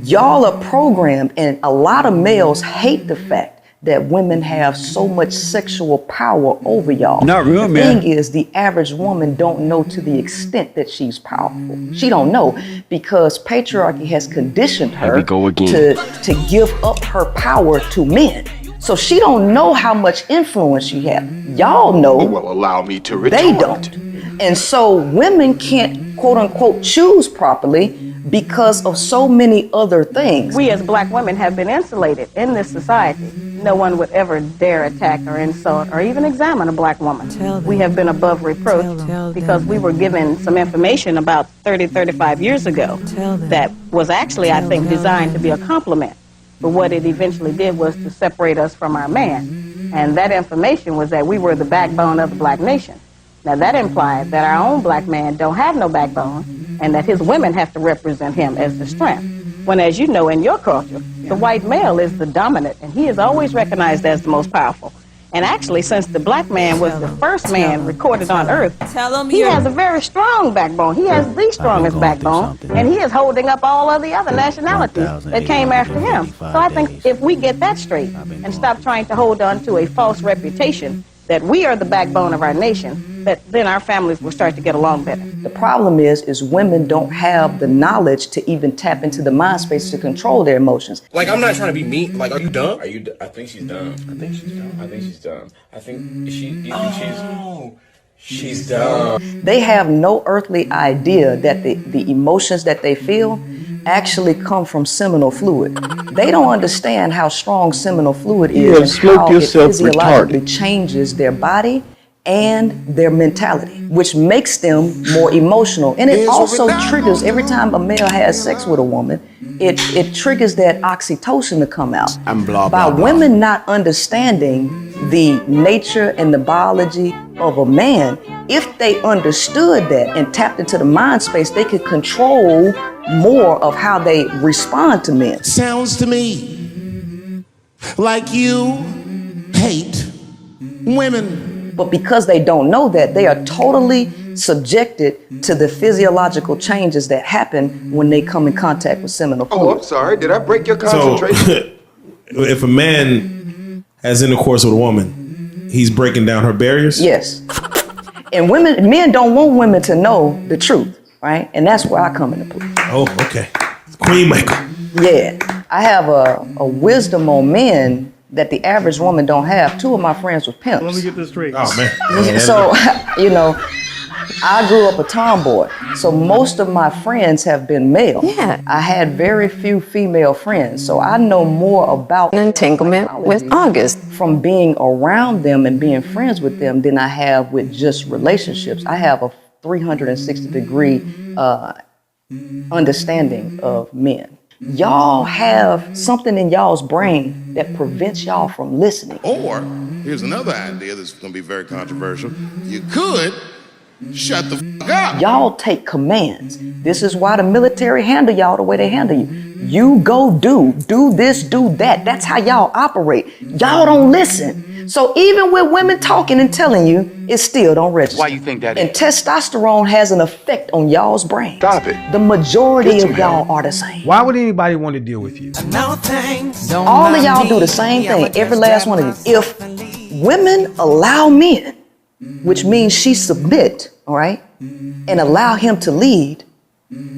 Y'all are programmed, and a lot of males hate the fact that women have so much sexual power over y'all. Not real, man. The thing is, the average woman don't know to the extent that she's powerful. She don't know because patriarchy has conditioned her to give up her power to men. So she don't know how much influence she has. Y'all know. Well, allow me to retort. They don't. And so women can't, quote unquote, choose properly because of so many other things. We as black women have been insulated in this society. No one would ever dare attack or insult or even examine a black woman. We have been above reproach because we were given some information about 30, 35 years ago that was actually, I think, designed to be a compliment. But what it eventually did was to separate us from our man. And that information was that we were the backbone of the black nation. Now that implied that our own black man don't have no backbone and that his women have to represent him as the strength. When, as you know, in your culture, the white male is the dominant and he is always recognized as the most powerful. And actually, since the black man was the first man recorded on earth, he has a very strong backbone. He has the strongest backbone, and he is holding up all of the other nationalities that came after him. So I think if we get that straight and stop trying to hold on to a false reputation that we are the backbone of our nation, that then our families will start to get along better. The problem is women don't have the knowledge to even tap into the mind space to control their emotions. Like, I'm not trying to be mean. Like, are you dumb? I think she's dumb. I think she's dumb. I think she's dumb. I think she's dumb. They have no earthly idea that the emotions that they feel actually come from seminal fluid. They don't understand how strong seminal fluid is and how it physiologically changes their body and their mentality, which makes them more emotional. And it also triggers, every time a male has sex with a woman, it triggers that oxytocin to come out. By women not understanding the nature and the biology of a man, if they understood that and tapped into the mind space, they could control more of how they respond to men. Sounds to me like you hate women. But because they don't know that, they are totally subjected to the physiological changes that happen when they come in contact with seminal fluid. Oh, I'm sorry. Did I break your concentration? So, if a man has intercourse with a woman, he's breaking down her barriers? Yes. And men don't want women to know the truth, right? And that's where I come into play. Oh, okay. Queenmaker. Yeah. I have a wisdom on men that the average woman don't have. Two of my friends were pimps. Let me get this straight. Oh, man. So, I grew up a tomboy. So most of my friends have been male. Yeah. I had very few female friends. So I know more about an entanglement with August from being around them and being friends with them than I have with just relationships. I have a 360-degree understanding of men. Y'all have something in y'all's brain that prevents y'all from listening. Or, here's another idea that's going to be very controversial. You could shut the fuck up. Y'all take commands. This is why the military handle y'all the way they handle you. You go do this, do that. That's how y'all operate. Y'all don't listen. So even with women talking and telling you, it still don't register. Why you think that And is? testosterone has an effect on y'all's brain. Stop it. The majority of y'all are the same. Why would anybody want to deal with you? All of y'all do the same thing, every last one of you. If women allow men, which means she submit, all right, and allow him to lead,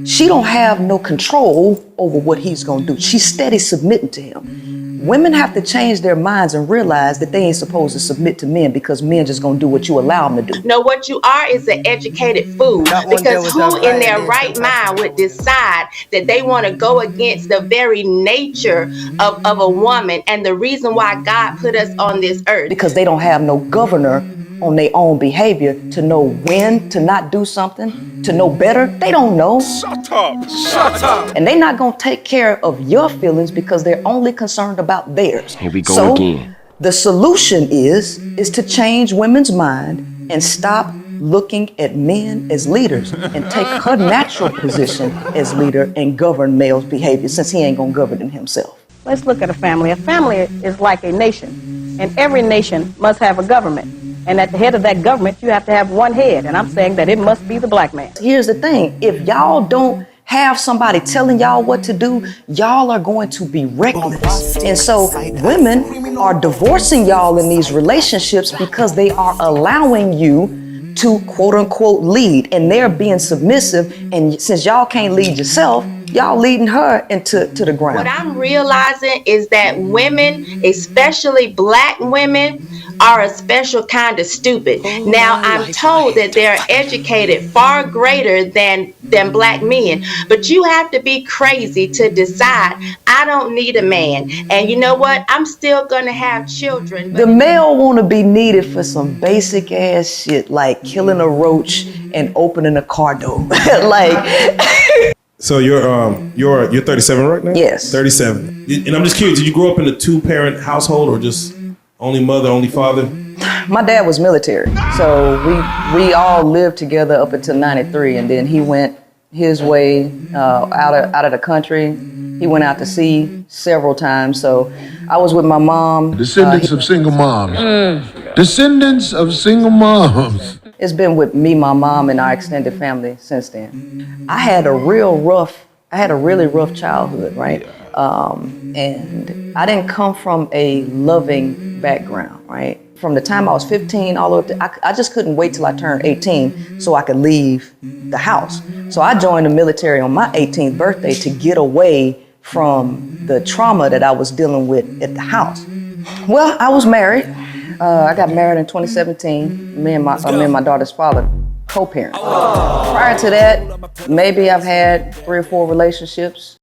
she don't have no control over what he's gonna do. She's steady submitting to him. Women have to change their minds and realize that they ain't supposed to submit to men because men just gonna do what you allow them to do. No, what you are is an educated fool. Because who in their right mind would decide that they want to go against the very nature of a woman and the reason why God put us on this earth? Because they don't have no governor on their own behavior to know when to not do something, to know better. They don't know. Shut up. Shut up. And they're not gonna take care of your feelings because they're only concerned about theirs. Here we go again. The solution is to change women's mind and stop looking at men as leaders and take her natural position as leader and govern male's behavior since he ain't gonna govern it himself. Let's look at a family. A family is like a nation, and every nation must have a government. And at the head of that government, you have to have one head, and I'm saying that it must be the black man. Here's the thing, if y'all don't have somebody telling y'all what to do, y'all are going to be reckless. And so women are divorcing y'all in these relationships because they are allowing you to quote unquote lead, and they're being submissive. And since y'all can't lead yourself, y'all leading her into the ground. What I'm realizing is that women, especially black women, are a special kind of stupid. Now, I'm told that they're educated far greater than black men, but you have to be crazy to decide, I don't need a man. And you know what? I'm still gonna have children. The male want to be needed for some basic ass shit like killing a roach and opening a car door. Like. So you're 37 right now? Yes. 37. And I'm just curious, did you grow up in a 2-parent household or just only mother, only father? My dad was military, so we all lived together up until 93, and then he went his way out of the country. He went out to sea several times, so I was with my mom. Descendants of single moms. Descendants of single moms. It's been with me, my mom, and our extended family since then. I had a really rough childhood, right? And I didn't come from a loving background, right? From the time I was 15 all the way up to, I just couldn't wait till I turned 18 so I could leave the house. So I joined the military on my 18th birthday to get away from the trauma that I was dealing with at the house. Well, I was married. I got married in 2017. Me and my daughter's father, co-parent. Prior to that, maybe I've had 3 or 4 relationships.